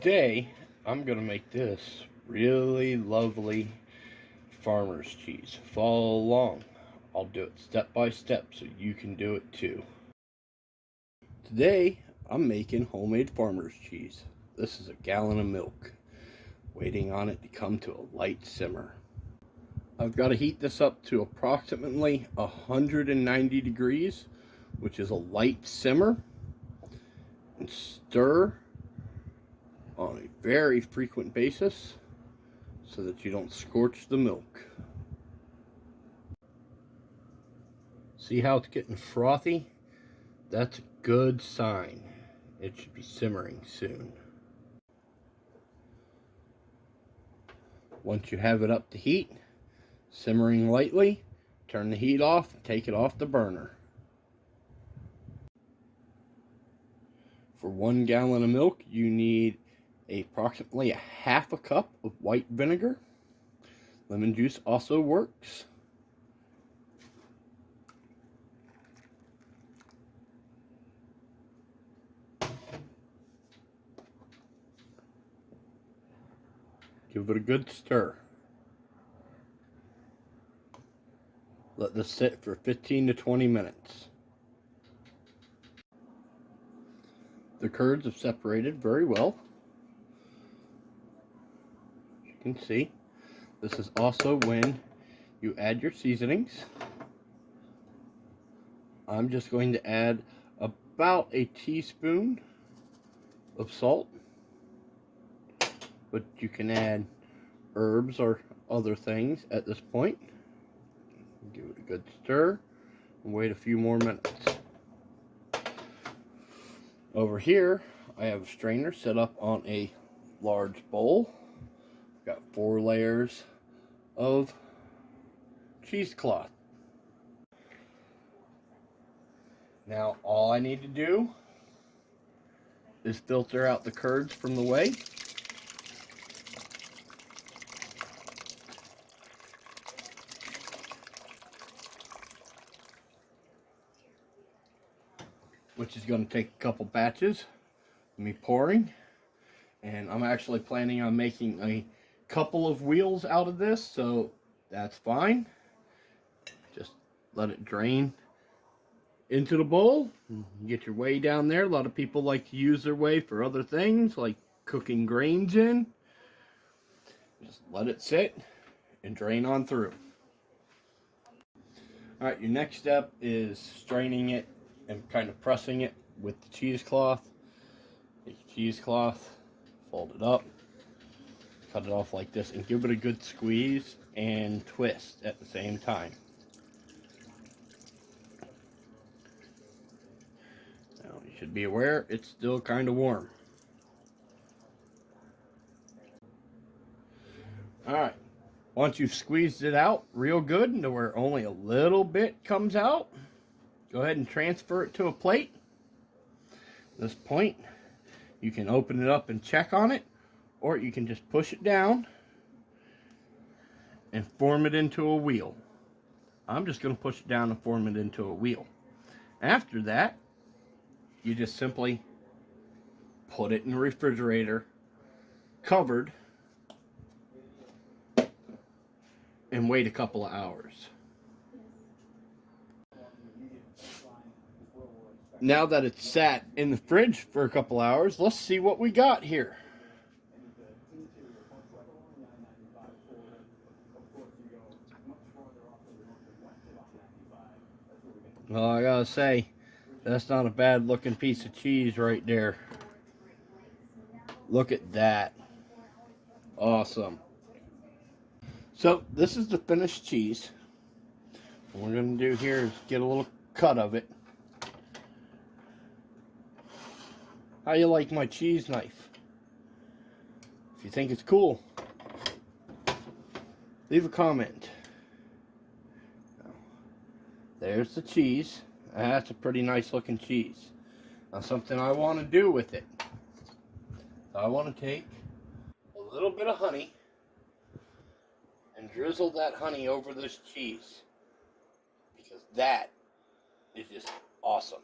Today, I'm going to make this really lovely farmer's cheese. Follow along. I'll do it step by step so you can do it too. Today, I'm making homemade farmer's cheese. This is a gallon of milk, waiting on it to come to a light simmer. I've got to heat this up to approximately 190 degrees, which is a light simmer, and stir on a very frequent basis so that you don't scorch the milk. See how it's getting frothy? That's a good sign. It should be simmering soon. Once you have it up to heat, simmering lightly, turn the heat off and take it off the burner. For 1 gallon of milk, you need approximately a half a cup of white vinegar. Lemon juice also works. Give it a good stir. Let this sit for 15 to 20 minutes. The curds have separated very well. As you can see, this is also when you add your seasonings. I'm just going to add about a teaspoon of salt, but you can add herbs or other things at this point. Give it a good stir and wait a few more minutes. Over here, I have a strainer set up on a large bowl. I've got 4 layers of cheesecloth. Now, all I need to do is filter out the curds from the whey. Which is going to take a couple batches of me pouring. And I'm actually planning on making a couple of wheels out of this, so that's fine. Just let it drain into the bowl. Get your whey down there. A lot of people like to use their whey for other things, like cooking grains in. Just let it sit and drain on through. Alright, your next step is straining it and kind of pressing it with the cheesecloth. Take your cheesecloth, fold it up, cut it off like this, and give it a good squeeze and twist at the same time. Now, you should be aware it's still kind of warm. Alright, once you've squeezed it out real good to where only a little bit comes out, go ahead and transfer it to a plate. At this point, you can open it up and check on it, or you can just push it down and form it into a wheel. I'm just going to push it down and form it into a wheel. After that, you just simply put it in the refrigerator, covered, and wait a couple of hours. Now that it's sat in the fridge for a couple hours, let's see what we got here. Well, I gotta say, that's not a bad looking piece of cheese right there. Look at that. Awesome. So, this is the finished cheese. What we're gonna do here is get a little cut of it. How you like my cheese knife? If you think it's cool, leave a comment. There's the cheese. That's a pretty nice looking cheese. Now, something I want to do with it. I want to take a little bit of honey and drizzle that honey over this cheese, because that is just awesome.